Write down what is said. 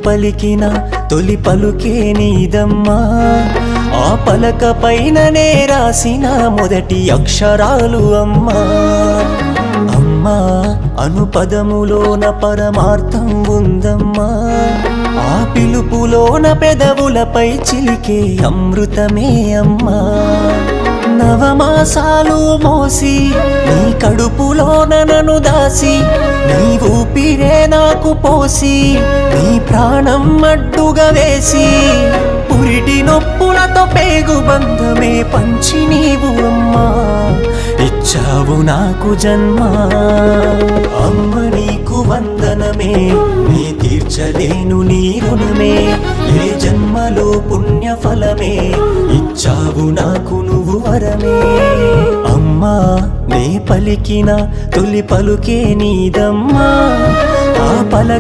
పలికిన తొలి పలుకే నీదమ్మా, ఆ పలక పైననే రాసిన మొదటి అక్షరాలు అమ్మా. అమ్మా అను పదములోన పరమార్థం ఉందమ్మా, ఆ పిలుపులోన పెదవులపై చిలికే అమృతమే అమ్మా. నవమాసాలు మోసి నీ కడుపులోన నన్ను దాసి, నీ ఊపిరే నాకు పోసి, నీ ప్రాణం అడ్డుగా వేసి, పురిటి నొప్పులతో పేగు బంధమే పంచి నీవు అమ్మా ఇచ్చావు నాకు జన్మ. అమ్మ నీకు వందనమే, నీ తీర్చలేను నీ రుణమే, ఏ జన్మలో పుణ్య ఫలమే ఇచ్చావు నాకు నువ్వు వరమే. అమ్మా నే పలికిన తొలి పలుకే నీదమ్మా, ఆ పల